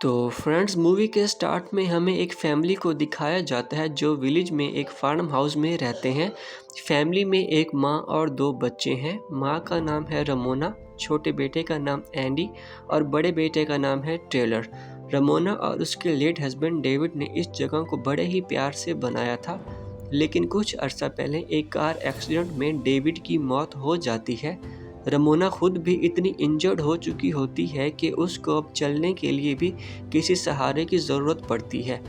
तो friends movie के start में हमें एक फैमिली को दिखाया जाता है जो विलेज में एक फार्म हाउस में रहते हैं। फैमिली में एक माँ और दो बच्चे हैं। माँ का नाम है रमोना, छोटे बेटे का नाम एंडी और बड़े बेटे का नाम है टेलर। रमोना और उसके लेट हस्बैंड डेविड ने इस जगह को बड़े ही प्यार से बनाया था, लेकिन कुछ अर्सा पहले एक कार एक्सीडेंट में डेविड की मौत हो जाती है। रमोना खुद भी इतनी इंजर्ड हो चुकी होती है कि उसको अब चलने के लिए भी किसी सहारे की ज़रूरत पड़ती है।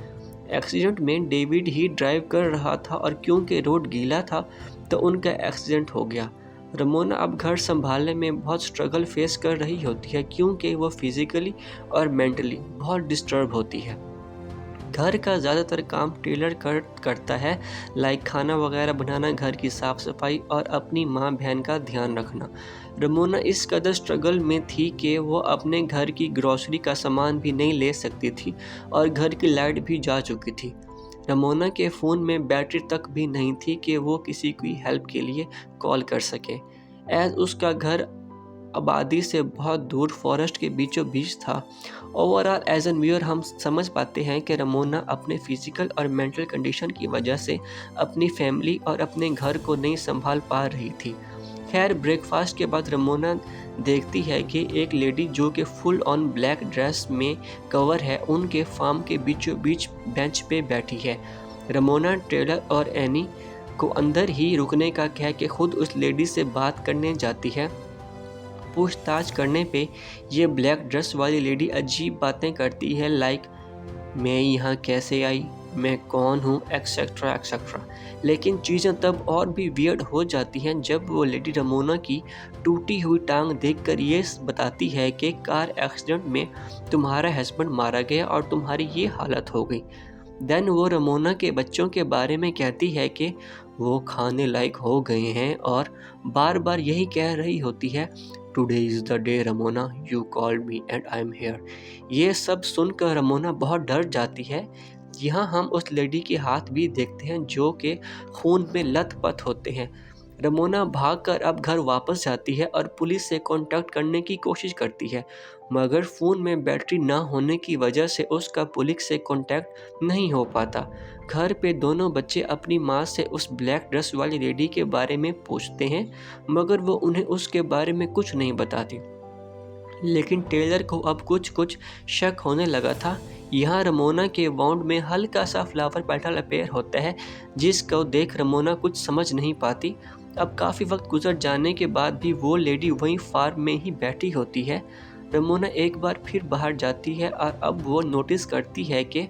एक्सीडेंट में डेविड ही ड्राइव कर रहा था और क्योंकि रोड गीला था तो उनका एक्सीडेंट हो गया। रमोना अब घर संभालने में बहुत स्ट्रगल फेस कर रही होती है क्योंकि वो फिज़िकली और मेंटली बहुत डिस्टर्ब होती है। घर का ज़्यादातर काम टेलर करता है, लाइक खाना वगैरह बनाना, घर की साफ़ सफाई और अपनी माँ बहन का ध्यान रखना। रमोना इस कदर स्ट्रगल में थी कि वो अपने घर की ग्रॉसरी का सामान भी नहीं ले सकती थी और घर की लाइट भी जा चुकी थी। रमोना के फ़ोन में बैटरी तक भी नहीं थी कि वो किसी की हेल्प के लिए कॉल कर सके। एज उसका घर आबादी से बहुत दूर फॉरेस्ट के बीचों बीच था। ओवरऑल एज एन व्यूअर हम समझ पाते हैं कि रमोना अपने फिजिकल और मेंटल कंडीशन की वजह से अपनी फैमिली और अपने घर को नहीं संभाल पा रही थी। खैर, ब्रेकफास्ट के बाद रमोना देखती है कि एक लेडी जो कि फुल ऑन ब्लैक ड्रेस में कवर है उनके फार्म के बीचों बीच बेंच पे बैठी है। रमोना टेलर और एनी को अंदर ही रुकने का कह के खुद उस लेडी से बात करने जाती है। पूछताछ करने पे ये ब्लैक ड्रेस वाली लेडी अजीब बातें करती है, लाइक मैं यहाँ कैसे आई, मैं कौन हूँ, एक्सेट्रा एक्सेट्रा। लेकिन चीज़ें तब और भी वियर्ड हो जाती हैं जब वो लेडी रमोना की टूटी हुई टांग देखकर ये बताती है कि कार एक्सीडेंट में तुम्हारा हस्बैंड मारा गया और तुम्हारी ये हालत हो गई। देन वो रमोना के बच्चों के बारे में कहती है कि वो खाने लायक हो गए हैं और बार बार यही कह रही होती है, today is the day Ramona, you called me and I am here. ये सब सुनकर रमोना बहुत डर जाती है। यहाँ हम उस लेडी के हाथ भी देखते हैं जो कि खून में लथपथ होते हैं। रमोना भागकर अब घर वापस जाती है और पुलिस से कांटेक्ट करने की कोशिश करती है, मगर फ़ोन में बैटरी ना होने की वजह से उसका पुलिस से कांटेक्ट नहीं हो पाता। घर पे दोनों बच्चे अपनी माँ से उस ब्लैक ड्रेस वाली लेडी के बारे में पूछते हैं, मगर वो उन्हें उसके बारे में कुछ नहीं बताती। लेकिन टेलर को अब कुछ कुछ शक होने लगा था। यहाँ रमोना के वाउंड में हल्का सा फ्लावर पेटल अपेयर होता है, जिसको देख रमोना कुछ समझ नहीं पाती। अब काफ़ी वक्त गुजर जाने के बाद भी वो लेडी वहीं फार्म में ही बैठी होती है। रमोना एक बार फिर बाहर जाती है और अब वो नोटिस करती है कि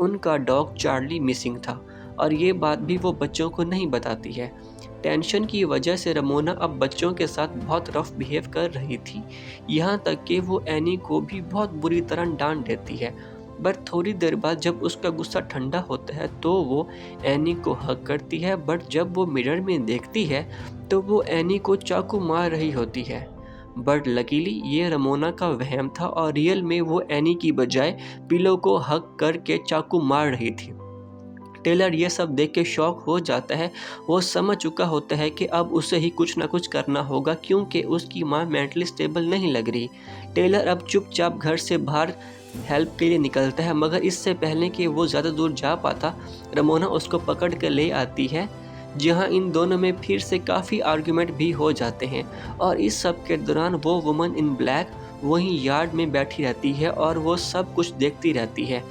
उनका डॉग चार्ली मिसिंग था और ये बात भी वो बच्चों को नहीं बताती है। टेंशन की वजह से रमोना अब बच्चों के साथ बहुत रफ बिहेव कर रही थी, यहाँ तक कि वो एनी को भी बहुत बुरी तरह डांट देती है। बट थोड़ी देर बाद जब उसका गुस्सा ठंडा होता है तो वो एनी को हग करती है, बट जब वो मिरर में देखती है तो वो एनी को चाकू मार रही होती है। बट लकीली ये रमोना का वहम था और रियल में वो एनी की बजाय पिलो को हग करके चाकू मार रही थी। टेलर ये सब देख के शॉक हो जाता है। वो समझ चुका होता है कि अब उसे ही कुछ ना कुछ करना होगा क्योंकि उसकी माँ मेंटली स्टेबल नहीं लग रही। टेलर अब चुपचाप घर से बाहर हेल्प के लिए निकलता है, मगर इससे पहले कि वो ज़्यादा दूर जा पाता, रमोना उसको पकड़ कर ले आती है, जहाँ इन दोनों में फिर से काफ़ी आर्गुमेंट भी हो जाते हैं। और इस सब के दौरान वो वुमन इन ब्लैक वहीं यार्ड में बैठी रहती है और वो सब कुछ देखती रहती है।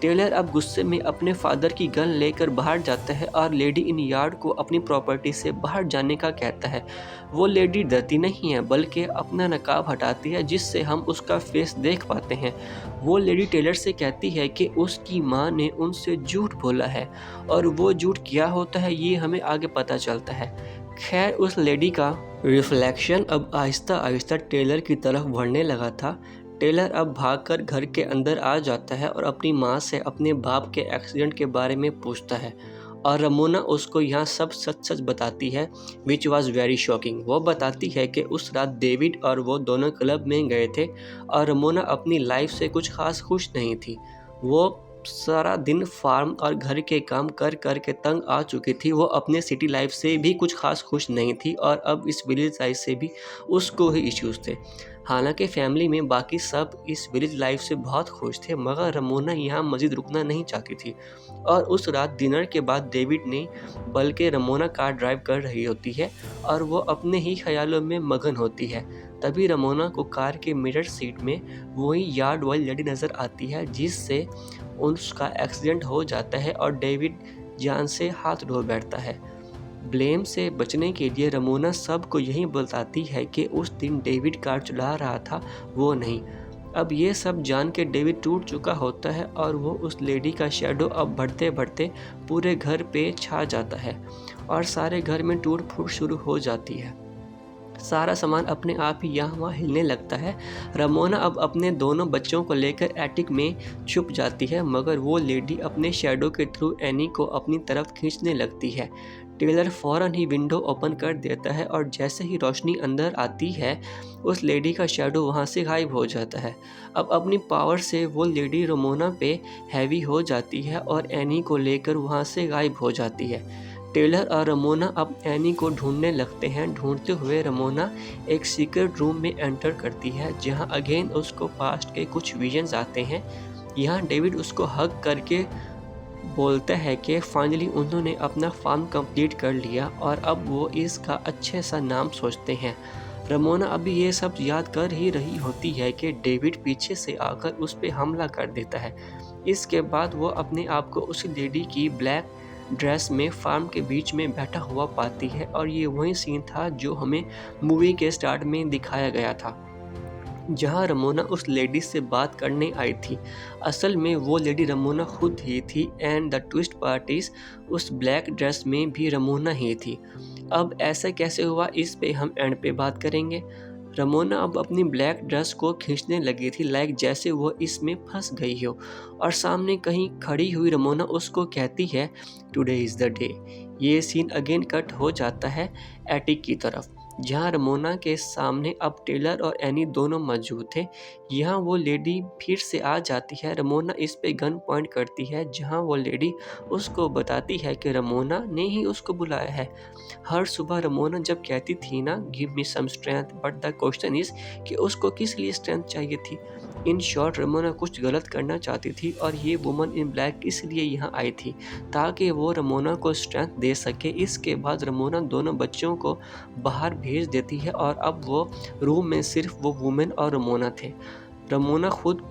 टेलर अब गुस्से में अपने फादर की गन लेकर बाहर जाता है और लेडी इन यार्ड को अपनी प्रॉपर्टी से बाहर जाने का कहता है। वो लेडी डरती नहीं है बल्कि अपना नकाब हटाती है, जिससे हम उसका फेस देख पाते हैं। वो लेडी टेलर से कहती है कि उसकी माँ ने उनसे झूठ बोला है और वो झूठ क्या होता है ये हमें आगे पता चलता है। खैर, उस लेडी का रिफ्लेक्शन अब आहिस्ता आहिस्ता टेलर की तरफ बढ़ने लगा था। टेलर अब भागकर घर के अंदर आ जाता है और अपनी माँ से अपने बाप के एक्सीडेंट के बारे में पूछता है और रमोना उसको यहाँ सब सच सच बताती है, विच वॉज वेरी शॉकिंग। वो बताती है कि उस रात डेविड और वो दोनों क्लब में गए थे और रमोना अपनी लाइफ से कुछ खास खुश नहीं थी। वो सारा दिन फार्म और घर के काम कर कर के तंग आ चुकी थी। वो अपने सिटी लाइफ से भी कुछ खास खुश नहीं थी और अब इस विलेज लाइफ से भी उसको ही इश्यूज़ थे। हालांकि फैमिली में बाकी सब इस विलेज लाइफ से बहुत खुश थे, मगर रमोना यहाँ मज़ीद रुकना नहीं चाहती थी। और उस रात डिनर के बाद डेविड ने बल्कि रमोना कार ड्राइव कर रही होती है और वो अपने ही ख्यालों में मगन होती है। तभी रमोना को कार के मिरर सीट में वही यार्ड वाली लेडी नज़र आती है जिससे उसका एक्सीडेंट हो जाता है और डेविड जान से हाथ धो बैठता है। ब्लेम से बचने के लिए रमोना सबको यही बताती है कि उस दिन डेविड कार चला रहा था, वो नहीं। अब ये सब जान के डेविड टूट चुका होता है और वो उस लेडी का शैडो अब बढ़ते बढ़ते पूरे घर पे छा जाता है और सारे घर में टूट फूट शुरू हो जाती है। सारा सामान अपने आप ही यहाँ वहाँ हिलने लगता है। रमोना अब अपने दोनों बच्चों को लेकर एटिक में छुप जाती है, मगर वो लेडी अपने शैडो के थ्रू एनी को अपनी तरफ खींचने लगती है। टेलर फ़ौरन ही विंडो ओपन कर देता है और जैसे ही रोशनी अंदर आती है उस लेडी का शैडो वहाँ से गायब हो जाता है। अब अपनी पावर से वो लेडी रमोना पे हैवी हो जाती है और एनी को लेकर वहाँ से गायब हो जाती है। टेलर और रमोना अब एनी को ढूंढने लगते हैं। ढूंढते हुए रमोना एक सीक्रेट रूम में एंटर करती है जहां अगेन उसको पास्ट के कुछ विजन्स आते हैं। यहां डेविड उसको हग करके बोलता है कि फाइनली उन्होंने अपना फार्म कंप्लीट कर लिया और अब वो इसका अच्छे सा नाम सोचते हैं। रमोना अभी ये सब याद कर ही रही होती है कि डेविड पीछे से आकर उस पर हमला कर देता है। इसके बाद वो अपने आप को उस लेडी की ब्लैक ड्रेस में फार्म के बीच में बैठा हुआ पाती है और ये वही सीन था जो हमें मूवी के स्टार्ट में दिखाया गया था, जहां रमोना उस लेडी से बात करने आई थी। असल में वो लेडी रमोना खुद ही थी and the twist part is उस ब्लैक ड्रेस में भी रमोना ही थी। अब ऐसा कैसे हुआ इस पे हम एंड पे बात करेंगे। रमोना अब अपनी ब्लैक ड्रेस को खींचने लगी थी लाइक जैसे वो इसमें फंस गई हो और सामने कहीं खड़ी हुई रमोना उसको कहती है टुडे इज़ द डे। ये सीन अगेन कट हो जाता है एटिक की तरफ, जहाँ रमोना के सामने अब टेलर और एनी दोनों मौजूद थे। यहाँ वो लेडी फिर से आ जाती है। रमोना इस पे गन पॉइंट करती है, जहाँ वो लेडी उसको बताती है कि रमोना ने ही उसको बुलाया है। हर सुबह रमोना जब कहती थी ना give me some strength, but the question is कि उसको किस लिए स्ट्रेंथ चाहिए थी। इन शॉर्ट रमोना कुछ गलत करना चाहती थी और ये वुमन इन ब्लैक इसलिए यहाँ आई थी ताकि वो रमोना को स्ट्रेंथ दे सके। इसके बाद रमोना दोनों बच्चों को बाहर भेज देती है और अब वो रूम में सिर्फ वो वुमेन और रमोना थे। रमोना खुद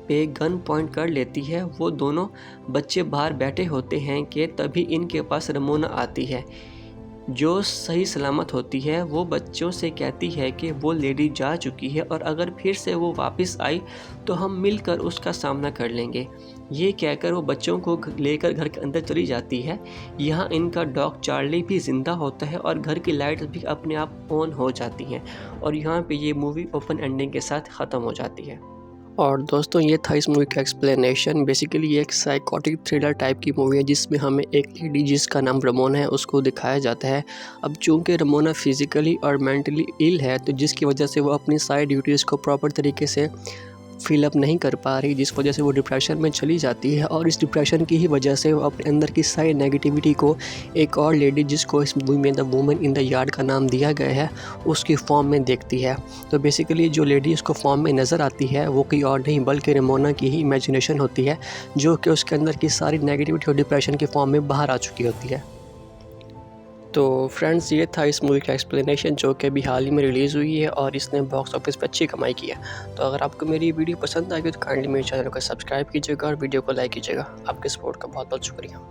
पे गन पॉइंट कर लेती है। वो दोनों बच्चे बाहर बैठे होते हैं कि तभी इनके पास रमोना आती है जो सही सलामत होती है। वो बच्चों से कहती है कि वो लेडी जा चुकी है और अगर फिर से वो वापस आई तो हम मिलकर उसका सामना कर लेंगे। ये कहकर वो बच्चों को लेकर घर के अंदर चली जाती है। यहाँ इनका डॉग चार्ली भी ज़िंदा होता है और घर की लाइट्स भी अपने आप ऑन हो जाती हैं और यहाँ पे ये मूवी ओपन एंडिंग के साथ ख़त्म हो जाती है। और दोस्तों ये था इस मूवी का एक्सप्लेनेशन। बेसिकली ये एक साइकोटिक थ्रिलर टाइप की मूवी है जिसमें हमें एक लेडी जिसका नाम रमोना है उसको दिखाया जाता है। अब चूंकि रमोना फिज़िकली और मेंटली इल है तो जिसकी वजह से वो अपनी सारी ड्यूटीज़ को प्रॉपर तरीके से फिलअप नहीं कर पा रही, जिस वजह से वो डिप्रेशन में चली जाती है और इस डिप्रेशन की ही वजह से वो अपने अंदर की सारी नेगेटिविटी को एक और लेडी जिसको इस मूवी में the woman in the yard का नाम दिया गया है उसकी फॉर्म में देखती है। तो बेसिकली जो लेडी उसको फॉर्म में नज़र आती है वो कोई और नहीं बल्कि रमोना की ही इमेजिनेशन होती है जो कि उसके अंदर की सारी नेगेटिविटी और डिप्रेशन की फॉर्म में बाहर आ चुकी होती है। तो फ्रेंड्स ये था इस मूवी का एक्सप्लेनेशन जो कि अभी हाल ही में रिलीज़ हुई है और इसने बॉक्स ऑफिस पे अच्छी कमाई की है। तो अगर आपको मेरी वीडियो पसंद आएगी तो काइंडली मेरे चैनल को सब्सक्राइब कीजिएगा और वीडियो को लाइक कीजिएगा। आपके सपोर्ट का बहुत बहुत शुक्रिया।